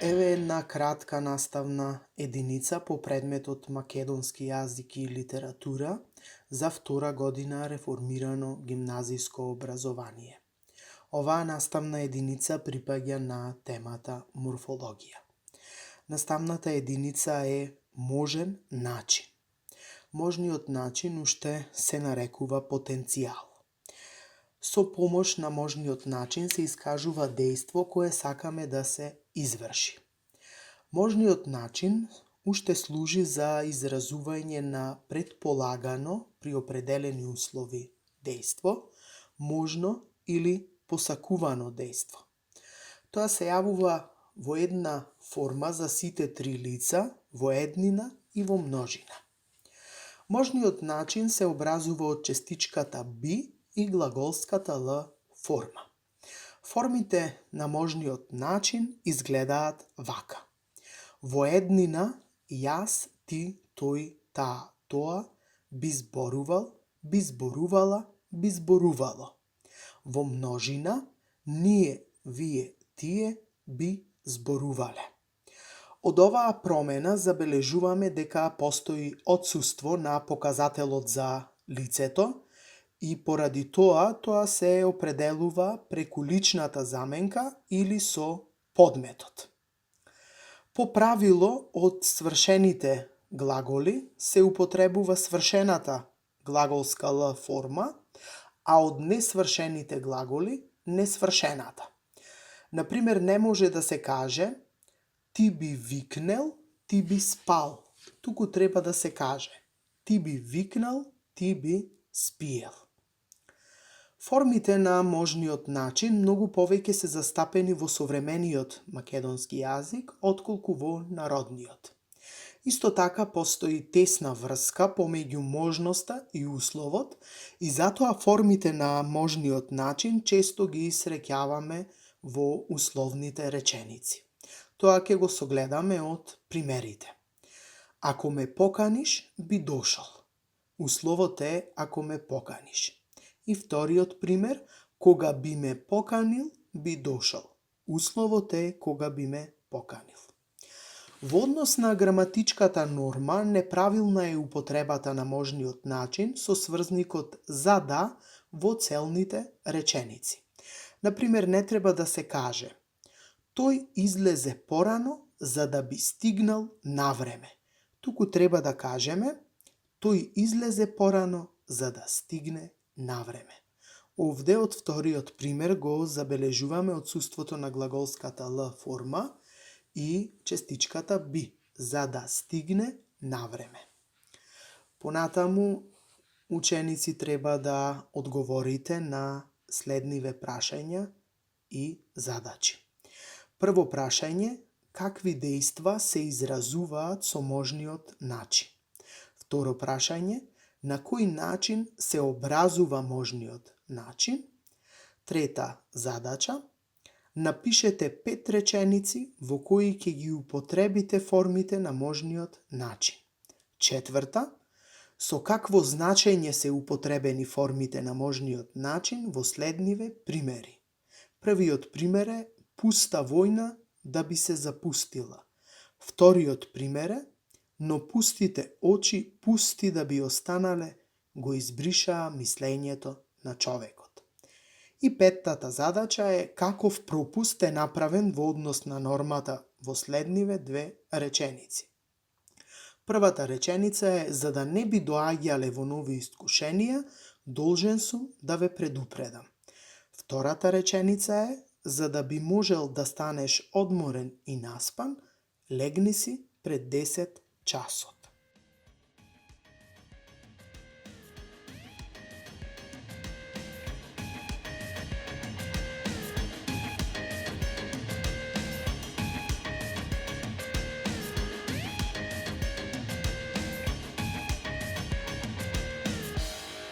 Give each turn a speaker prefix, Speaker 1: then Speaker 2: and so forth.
Speaker 1: Еве една кратка наставна единица по предметот македонски јазик и литература за втора година реформирано гимназиско образование. Оваа наставна единица припаѓа на темата морфологија. Наставната единица е можен начин. Можниот начин уште се нарекува потенцијал. Со помош на можниот начин се искажува дејство кое сакаме да се изврши. Можниот начин уште служи за изразување на предполагано при определени услови дејство, можно или посакувано дејство. Тоа се јавува во една форма за сите три лица, во еднина и во множина. Можниот начин се образува од частичката би и глаголската л форма. Формите на можниот начин изгледаат вака. Во еднина јас, ти, тој, таа, тоа би зборувал, би зборувала, би зборувало. Во множина ние, вие, тие би зборувале. Од оваа промена забележуваме дека постои отсуство на показателот за лицето и поради тоа се определува преку личната заменка или со подметот. По правило, од свршените глаголи се употребува свршената глаголска л форма, а од несвршените глаголи несвршената. Например, не може да се каже ти би викнел, ти би спал. Туку треба да се каже ти би викнал, ти би спиел. Формите на можниот начин многу повеќе се застапени во современиот македонски јазик отколку во народниот. Исто така постои тесна врска помеѓу можноста и условот и затоа формите на можниот начин често ги среќаваме во условните реченици. Тоа ќе го согледаме од примерите. Ако ме поканиш, би дошол. Условот е ако ме поканиш. И вториот пример, кога би ме поканил, би дошол. Условот е кога би ме поканил. Во однос на граматичката норма, неправилна е употребата на можниот начин со сврзникот за да во целните реченици. Например, не треба да се каже тој излезе порано за да би стигнал навреме. Туку треба да кажеме тој излезе порано за да стигне навреме. Овде од вториот пример го забележуваме отсуството на глаголската л форма и частичката би, за да стигне навреме. Понатаму, ученици треба да одговорите на следниве прашања и задачи. Прво прашање, какви дејства се изразуваат со можниот начин? Второ прашање, на кој начин се образува можниот начин? Трета задача, напишете 5 реченици во кои ќе ги употребите формите на можниот начин. Четврта, со какво значење се употребени формите на можниот начин во следниве примери. Првиот пример е пуста војна да би се запустила. Вториот пример е но пустите очи, пусти да би останале, го избришаа мислењето на човекот. И петтата задача е каков пропуст е направен во однос на нормата во следниве две реченици. Првата реченица е за да не би доаѓале во нови искушенија, должен сум да ве предупредам. Втората реченица е за да би можел да станеш одморен и наспан, легни си пред 10 часот.